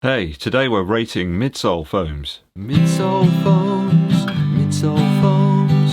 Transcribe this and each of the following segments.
Hey, today we're rating midsole foams. Midsole foams, midsole foams.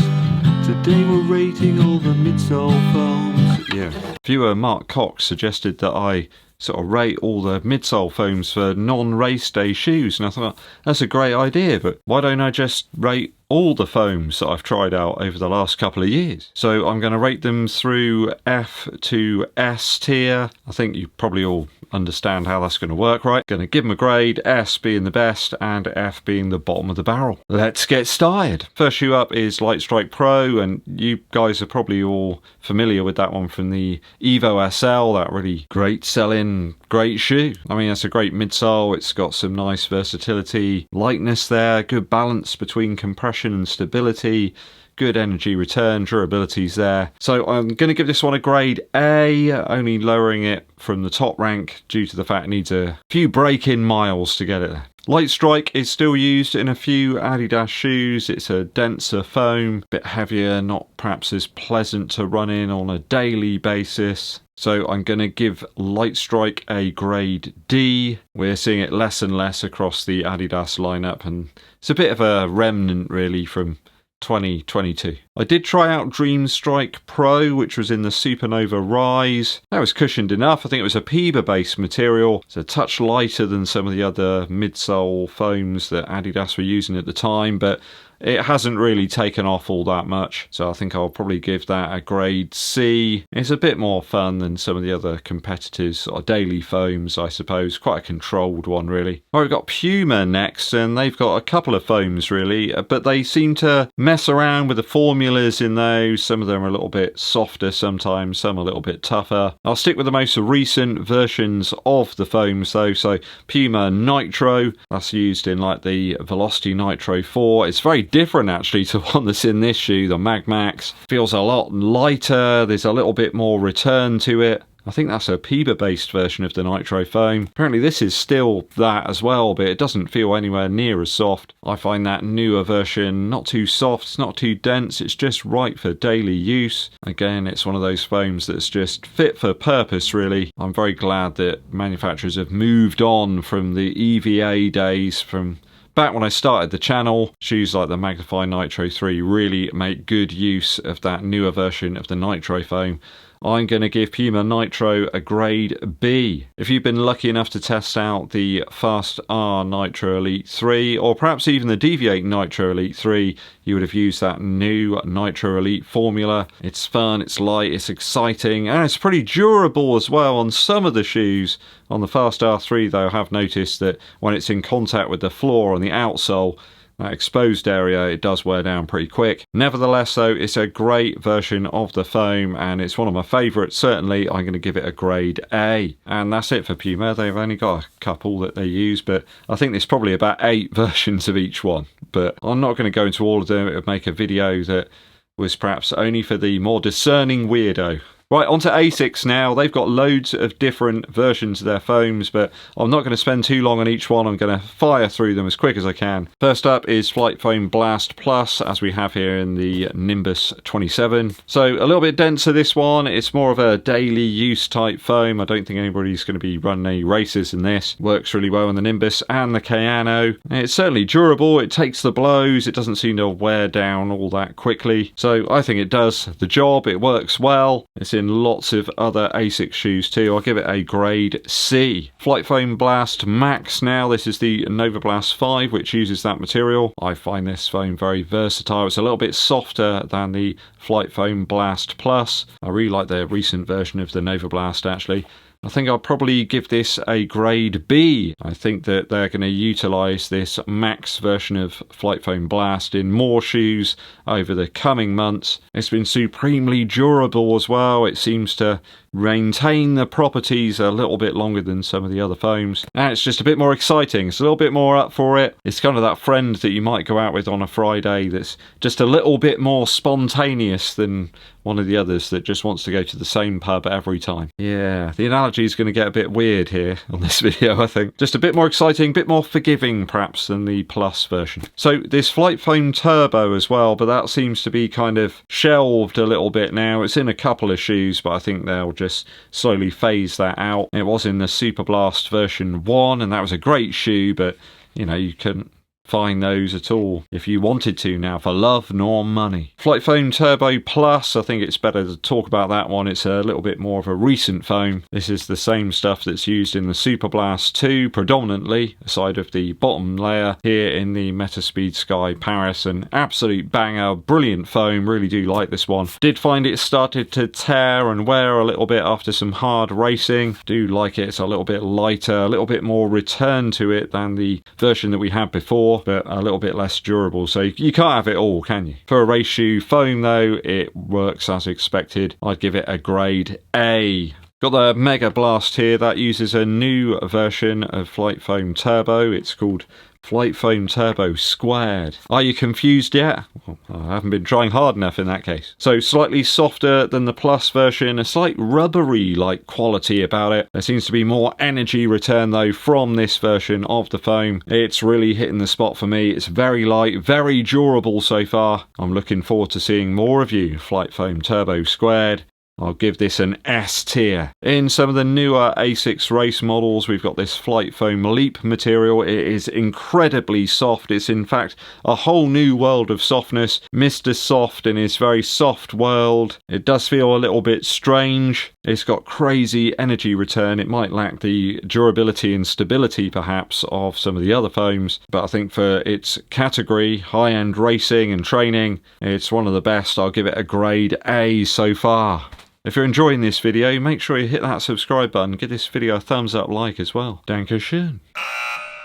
Today we're rating all the midsole foams. Yeah. Viewer Mark Cox suggested that I sort of rate all the midsole foams for non-race day shoes, and I thought that's a great idea, but why don't I just rate all the foams that I've tried out over the last couple of years? So I'm going to rate them through F to S tier. I think you probably all understand how that's going to work, right? Going to give them a grade, S being the best and F being the bottom of the barrel. Let's get started. First shoe up is Lightstrike Pro, and you guys are probably all familiar with that one from the Evo SL, that really great selling, great shoe. I mean, that's a great midsole. It's got some nice versatility, lightness there, good balance between compression and stability, good energy return, durability's there. So I'm going to give this one a grade A, only lowering it from the top rank due to the fact it needs a few break-in miles to get it there. Lightstrike is still used in a few Adidas shoes. It's a denser foam, a bit heavier, not perhaps as pleasant to run in on a daily basis. So I'm going to give Lightstrike a grade D. We're seeing it less and less across the Adidas lineup, and it's a bit of a remnant really from 2022. I did try out Dreamstrike Pro, which was in the Supernova Rise. That was cushioned enough. I think it was a Puma based material. It's a touch lighter than some of the other midsole foams that Adidas were using at the time, but it hasn't really taken off all that much, so I think I'll probably give that a grade C. It's a bit more fun than some of the other competitors, or daily foams, I suppose. Quite a controlled one, really. All right, we've got Puma next, and they've got a couple of foams, really, but they seem to mess around with the formulas in those. Some of them are a little bit softer sometimes, some a little bit tougher. I'll stick with the most recent versions of the foams, though. So Puma Nitro, that's used in like the Velocity Nitro 4. It's very different actually to one that's in this shoe, the Mag Max. Feels a lot lighter, there's a little bit more return to it. I think that's a Puma based version of the Nitro foam. Apparently this is still that as well, but it doesn't feel anywhere near as soft. I find that newer version not too soft, it's not too dense, it's just right for daily use. Again, it's one of those foams that's just fit for purpose, really. I'm very glad that manufacturers have moved on from the EVA days, from back when I started the channel. Shoes like the Magnify Nitro 3 really make good use of that newer version of the Nitro foam. I'm going to give Puma Nitro a grade B. If you've been lucky enough to test out the Fast R Nitro Elite 3, or perhaps even the Deviate Nitro Elite 3, you would have used that new Nitro Elite formula. It's fun, it's light, it's exciting, and it's pretty durable as well on some of the shoes. On the Fast R3, though, I have noticed that when it's in contact with the floor on the outsole, that exposed area, it does wear down pretty quick. Nevertheless, though, it's a great version of the foam, and it's one of my favourites. Certainly, I'm going to give it a grade A. And that's it for Puma. They've only got a couple that they use, but I think there's probably about 8 versions of each one. But I'm not going to go into all of them. It would make a video that was perhaps only for the more discerning weirdo. Right, on to Asics now. They've got loads of different versions of their foams, but I'm not going to spend too long on each one. I'm going to fire through them as quick as I can. First up is Flight Foam Blast Plus, as we have here in the Nimbus 27. So a little bit denser, this one. It's more of a daily use type foam. I don't think anybody's going to be running any races in this. Works really well in the Nimbus and the Kayano. It's certainly durable. It takes the blows. It doesn't seem to wear down all that quickly. So I think it does the job. It works well. It's in lots of other Asics shoes too. I'll give it a grade C. Flight Foam Blast Max now. This is the Nova Blast 5, which uses that material. I find this foam very versatile. It's a little bit softer than the Flight Foam Blast Plus. I really like the recent version of the Nova Blast, actually. I think I'll probably give this a grade B. I think that they're going to utilise this max version of Flight Foam Blast in more shoes over the coming months. It's been supremely durable as well. It seems to maintain the properties a little bit longer than some of the other foams, and it's just a bit more exciting. It's a little bit more up for it. It's kind of that friend that you might go out with on a Friday that's just a little bit more spontaneous than one of the others that just wants to go to the same pub every time. Yeah, the analogy is going to get a bit weird here on this video, I think. Just a bit more exciting, a bit more forgiving perhaps than the Plus version. So this Flight Foam Turbo as well, but that seems to be kind of shelved a little bit now. It's in a couple of shoes, but I think they'll just just slowly phase that out. It was in the Super Blast version 1, and that was a great shoe, but you know, you couldn't find those at all if you wanted to now for love nor money. Flight Foam Turbo Plus, I think it's better to talk about that one. It's a little bit more of a recent foam. This is the same stuff that's used in the Super Blast 2 predominantly, aside of the bottom layer here in the Metaspeed Sky Paris. An absolute banger, brilliant foam, really do like this one. Did find it started to tear and wear a little bit after some hard racing. Do like it, it's a little bit lighter, a little bit more return to it than the version that we had before, but a little bit less durable, so you can't have it all, can you? For a race shoe foam though, it works as expected. I'd give it a grade A. Got the Mega Blast here, that uses a new version of Flight Foam Turbo. It's called Flight Foam Turbo Squared. Are you confused yet? Well, I haven't been trying hard enough in that case. So slightly softer than the Plus version, a slight rubbery-like quality about it. There seems to be more energy return though from this version of the foam. It's really hitting the spot for me. It's very light, very durable so far. I'm looking forward to seeing more of you. Flight Foam Turbo Squared. I'll give this an S tier. In some of the newer Asics race models, we've got this Flight Foam Leap material. It is incredibly soft. It's in fact a whole new world of softness. Mr. Soft in his very soft world. It does feel a little bit strange. It's got crazy energy return. It might lack the durability and stability perhaps of some of the other foams, but I think for its category, high-end racing and training, it's one of the best. I'll give it a grade A so far. If you're enjoying this video, make sure you hit that subscribe button, give this video a thumbs up like as well. Dankeschön.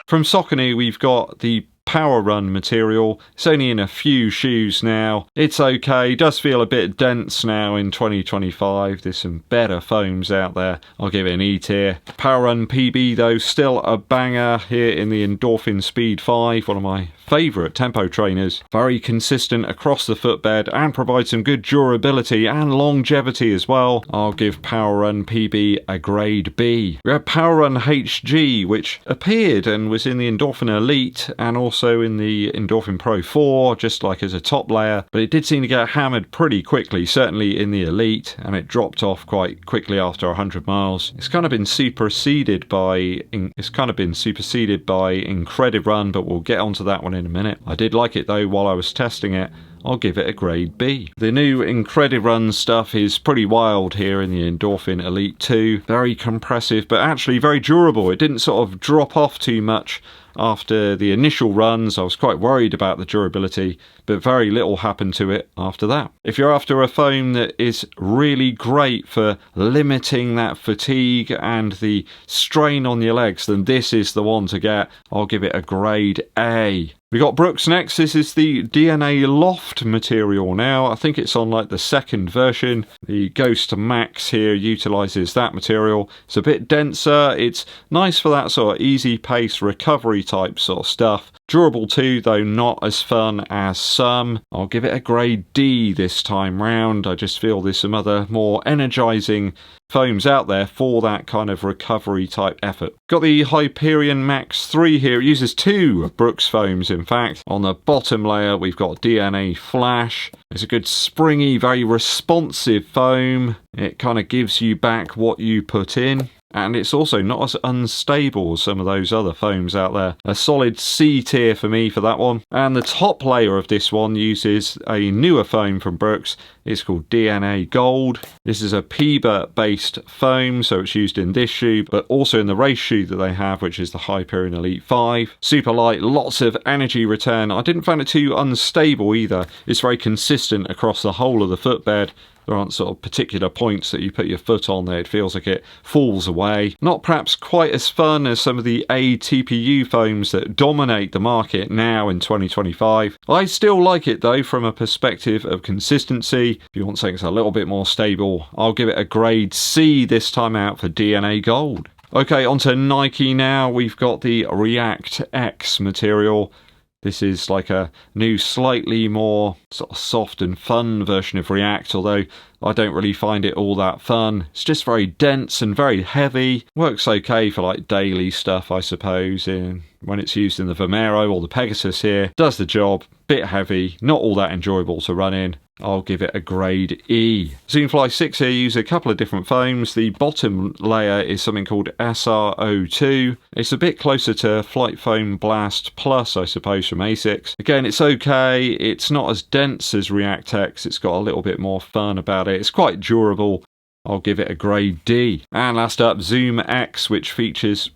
From Saucony, we've got the Power Run material. It's only in a few shoes now. It's okay, does feel a bit dense now in 2025. There's some better foams out there. I'll give it an E tier. Power Run PB though, still a banger here in the Endorphin Speed 5, one of my favourite tempo trainers. Very consistent across the footbed and provides some good durability and longevity as well. I'll give Power Run PB a grade B. We have Power Run HG, which appeared and was in the Endorphin Elite and also in the Endorphin Pro 4, just like as a top layer, but it did seem to get hammered pretty quickly, certainly in the Elite, and it dropped off quite quickly after 100 miles. It's kind of been superseded by Incredivrun, but we'll get onto that one in a minute. I did like it though while I was testing it. I'll give it a grade B. The new Incredivrun stuff is pretty wild here in the Endorphin Elite 2. Very compressive, but actually very durable. It didn't sort of drop off too much after the initial runs. I was quite worried about the durability, but very little happened to it after that. If you're after a foam that is really great for limiting that fatigue and the strain on your legs, then this is the one to get. I'll give it a grade A. We got Brooks next. This is the DNA Loft material now. I think it's on like the second version. The Ghost Max here utilises that material. It's a bit denser. It's nice for that sort of easy pace recovery type sort of stuff. Durable too, though not as fun as some. I'll give it a grade D this time round. I just feel there's some other more energising foams out there for that kind of recovery type effort. Got the Hyperion Max 3 here. It uses two Brooks foams in fact. On the bottom layer we've got DNA Flash. It's a good springy, very responsive foam. It kind of gives you back what you put in. And it's also not as unstable as some of those other foams out there. A solid C tier for me for that one. And the top layer of this one uses a newer foam from Brooks. It's called DNA Gold. This is a PBA based foam, so it's used in this shoe, but also in the race shoe that they have, which is the Hyperion Elite 5. Super light, lots of energy return. I didn't find it too unstable either. It's very consistent across the whole of the footbed. There aren't sort of particular points that you put your foot on there. It feels like it falls away. Not perhaps quite as fun as some of the ATPU foams that dominate the market now in 2025. I still like it though from a perspective of consistency. If you want something that's a little bit more stable, I'll give it a grade C this time out for DNA Gold. Okay, onto Nike now. We've got the React X material. This is like a new, slightly more sort of soft and fun version of React, although I don't really find it all that fun. It's just very dense and very heavy. Works okay for like daily stuff, I suppose, when it's used in the Vomero or the Pegasus here. Does the job, bit heavy, not all that enjoyable to run in. I'll give it a grade E. Zoomfly 6 here use a couple of different foams. The bottom layer is something called SR02. It's a bit closer to Flight Foam Blast Plus, I suppose, from Asics. Again, it's okay. It's not as dense as React-X. It's got a little bit more fun about it. It's quite durable. I'll give it a grade D. And last up, Zoom X, which features...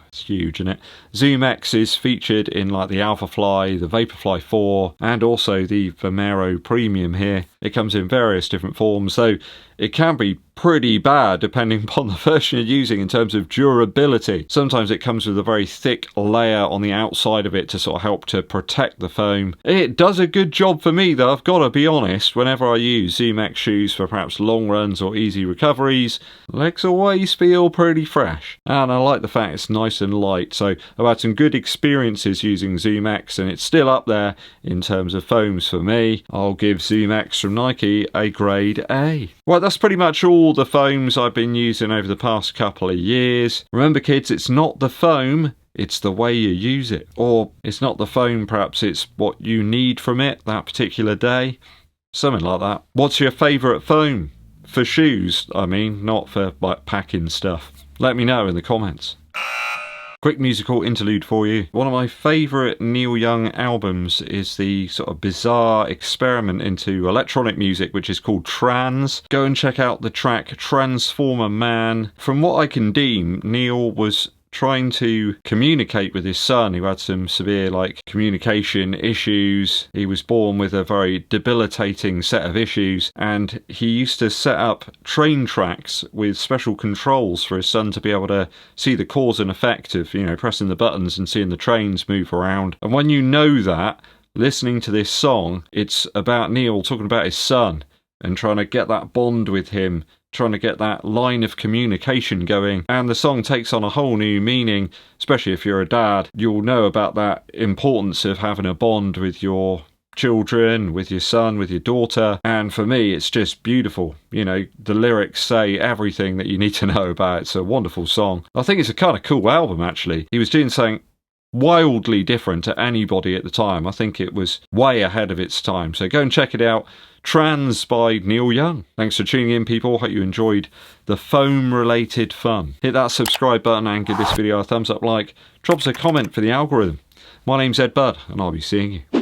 It's huge, isn't it? Zoom X is featured in like the Alphafly, the Vaporfly 4, and also the Vomero Premium here. It comes in various different forms, so it can be pretty bad depending upon the version you're using in terms of durability. Sometimes it comes with a very thick layer on the outside of it to sort of help to protect the foam. It does a good job for me though, I've got to be honest. Whenever I use Zoom X shoes for perhaps long runs or easy recoveries, legs always feel pretty fresh. And I like the fact it's nice and light, so I've had some good experiences using Zoom X, and it's still up there in terms of foams for me. I'll give Zoom X from Nike a grade A. Well, that's pretty much all the foams I've been using over the past couple of years. Remember kids, it's not the foam, it's the way you use it. Or it's not the foam, perhaps it's what you need from it that particular day. Something like that. What's your favourite foam? For shoes, I mean, not for like packing stuff. Let me know in the comments. Quick musical interlude for you. One of my favourite Neil Young albums is the sort of bizarre experiment into electronic music, which is called Trans. Go and check out the track Transformer Man. From what I can deem, Neil was trying to communicate with his son, who had some severe communication issues. He was born with a very debilitating set of issues, and he used to set up train tracks with special controls for his son to be able to see the cause and effect of, pressing the buttons and seeing the trains move around. And when you know that, listening to this song, it's about Neil talking about his son and trying to get that bond with him, trying to get that line of communication going, and the song takes on a whole new meaning. Especially if you're a dad, you'll know about that importance of having a bond with your children, with your son, with your daughter. And for me, it's just beautiful. The lyrics say everything that you need to know about it. It's a wonderful song. I think it's a kind of cool album, actually. He was doing something wildly different to anybody at the time. I think it was way ahead of its time, so go and check it out. Trans by Neil Young. Thanks for tuning in, people. Hope you enjoyed the foam related fun. Hit that subscribe button and give this video a thumbs up like. Drop us a comment for the algorithm. My name's EDDBUD and I'll be seeing you.